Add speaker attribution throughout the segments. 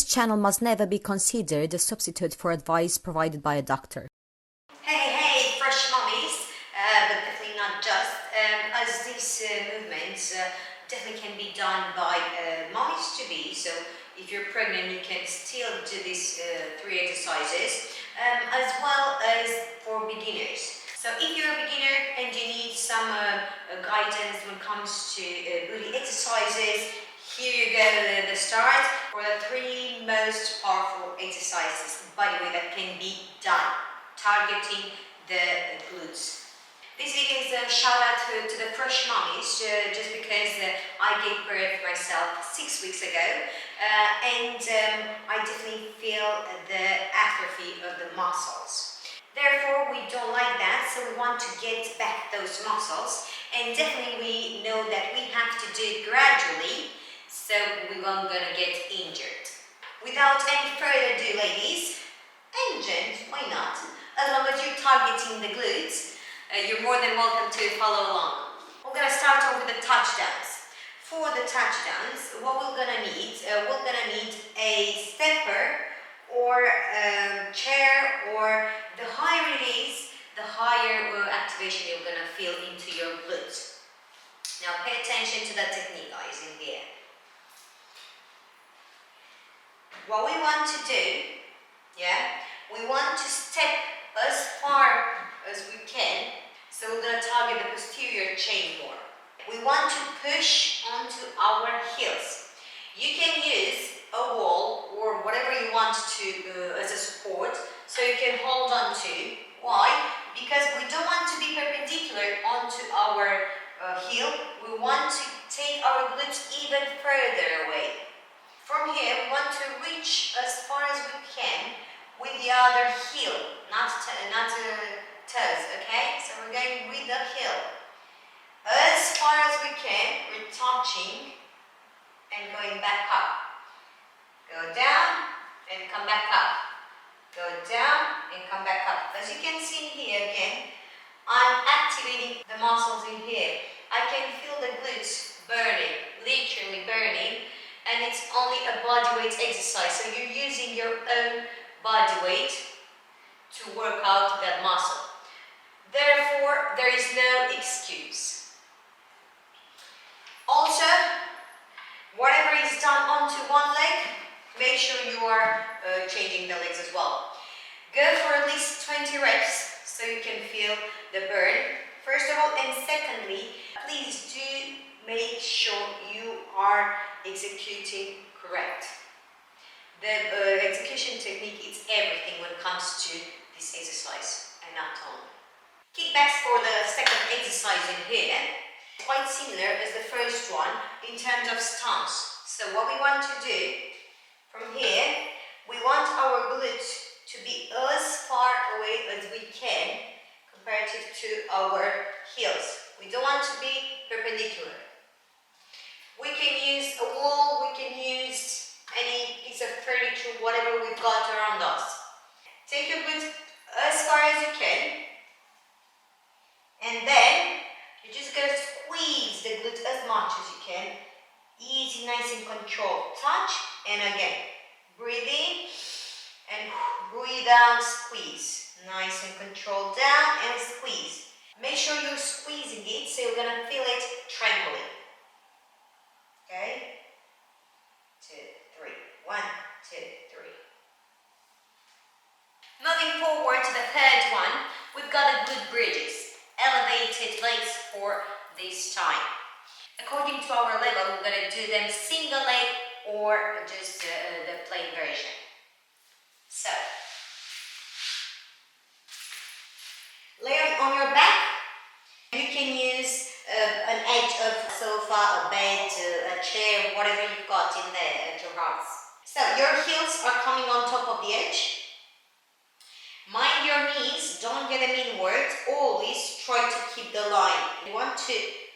Speaker 1: channel must never be considered a substitute for advice provided by a doctor.
Speaker 2: Hey, fresh mummies, but definitely not just, as these movements definitely can be done by mummies-to-be. So if you're pregnant, you can still do these 3 exercises, as well as for beginners. So if you're a beginner and you need some guidance when it comes to booty exercises, here you go, the start for the 3 most powerful exercises, by the way, that can be done, targeting the glutes. This video is a shout out to the fresh mummies, just because I gave birth myself 6 weeks ago, and I definitely feel the atrophy of the muscles. Therefore, we don't like that, so we want to get back those muscles, and definitely we know that we have to do it gradually, so we won't gonna get injured. Without any further ado, ladies and gents, why not? As long as you're targeting the glutes, you're more than welcome to follow along. We're gonna start off with the touchdowns. For the touchdowns, what we're gonna need a stepper or a chair, or the higher it is, the higher activation you're gonna feel into your glutes. Now pay attention to that technique, guys, in here. What we want to do, we want to step as far as we can, so we're going to target the posterior chain more. We want to push onto our heels. You can use a wall or whatever you want to as a support, so you can hold on to. Why? Because we don't want to be perpendicular onto our heel. We want to take our glutes even further away. From here, we want to reach as far as we can with the other heel, not toes, okay? So we're going with the heel. As far as we can, we're touching and going back up. Go down and come back up. Go down and come back up. As you can see here again, I'm activating the muscles in here. I can feel the glutes burning, literally burning. And it's only a body weight exercise, so you're using your own body weight to work out that muscle. Therefore, there is no excuse. Also, whatever is done onto one leg, make sure you are changing the legs as well. Go for at least 20 reps so you can feel the burn, first of all, and secondly, please do make sure you are executing correct. The execution technique is everything when it comes to this exercise, and not only. Kickbacks for the second exercise in here, quite similar as the first one in terms of stance. So what we want to do from here, we want our glutes to be as far away as we can comparative to our heels. We don't want to be perpendicular. We can use a wall, we can use any piece of furniture, whatever we've got around us. Take your glutes as far as you can, and then you're just going to squeeze the glute as much as you can. Easy, nice and controlled. Touch, and again. Breathe in, and breathe out, squeeze. Nice and controlled, down, and squeeze. Make sure you're squeezing it, so you're going to feel it trembling. Okay, 2, 3, 1, 2, 3. Moving forward to the third one, we've got the glute bridges, elevated legs for this time. According to our level, we're going to do them single leg or just the plain version. So, lay on your back. You can use an edge of a sofa, a bed, a chair, whatever you've got in there at your house. So your heels are coming on top of the edge. Mind your knees, don't get them inwards. Always try to keep the line. You want to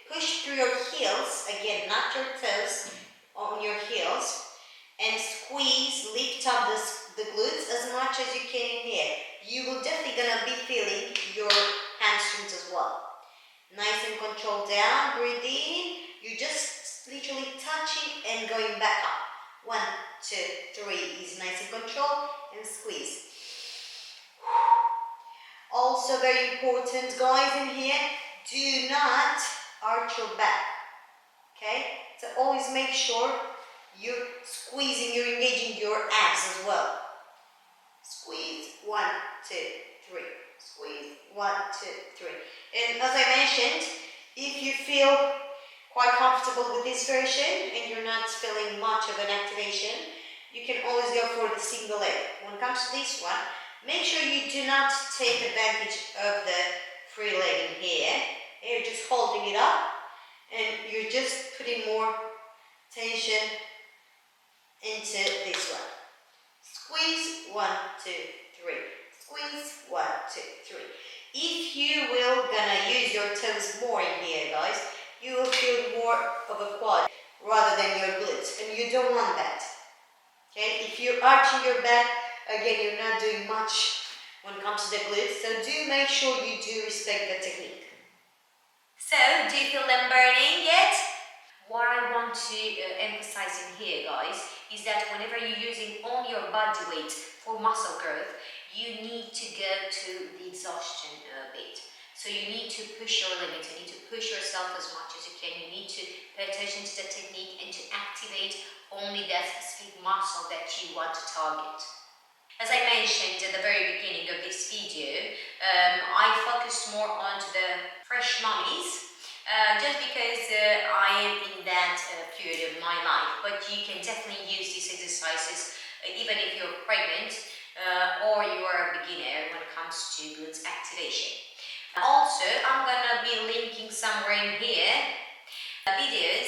Speaker 2: push through your heels, again, not your toes, on your heels, and squeeze, lift up the glutes as much as you can in here. You will definitely gonna be feeling your hamstrings as well. Nice and controlled, down, breathe in. You're just literally touching and going back up. 1, 2, 3 is nice and control, and squeeze. Also very important, guys, in here, do not arch your back, okay? So always make sure you're squeezing, you're engaging your abs as well. Squeeze, 1, 2, 3. Squeeze, 1, 2, 3. And as I mentioned, if you feel quite comfortable with this version and you're not feeling much of an activation, you can always go for the single leg. When it comes to this one, make sure you do not take advantage of the free leg in here. You're just holding it up and you're just putting more tension into this one. Squeeze, 1, 2, 3. Squeeze, 1, 2, 3. If you will gonna use your toes more in here, guys, you will feel more of a quad rather than your glutes, and you don't want that. Okay, if you're arching your back, again, you're not doing much when it comes to the glutes, so do make sure you do respect the technique. So, do you feel them burning yet? What I want to emphasize in here, guys, is that whenever you're using all your body weight for muscle growth, you need to go to the exhaustion bit. So you need to push your limits, you need to push yourself as much as you can, you need to pay attention to the technique and to activate only that specific muscle that you want to target. As I mentioned at the very beginning of this video, I focused more on the fresh mummies, just because I am in that period of my life, but you can definitely use these exercises even if you're pregnant or you are a beginner when it comes to glutes activation. Also, I'm gonna be linking somewhere in here videos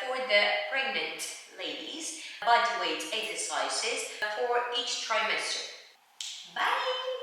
Speaker 2: for the pregnant ladies, body weight exercises for each trimester. Bye!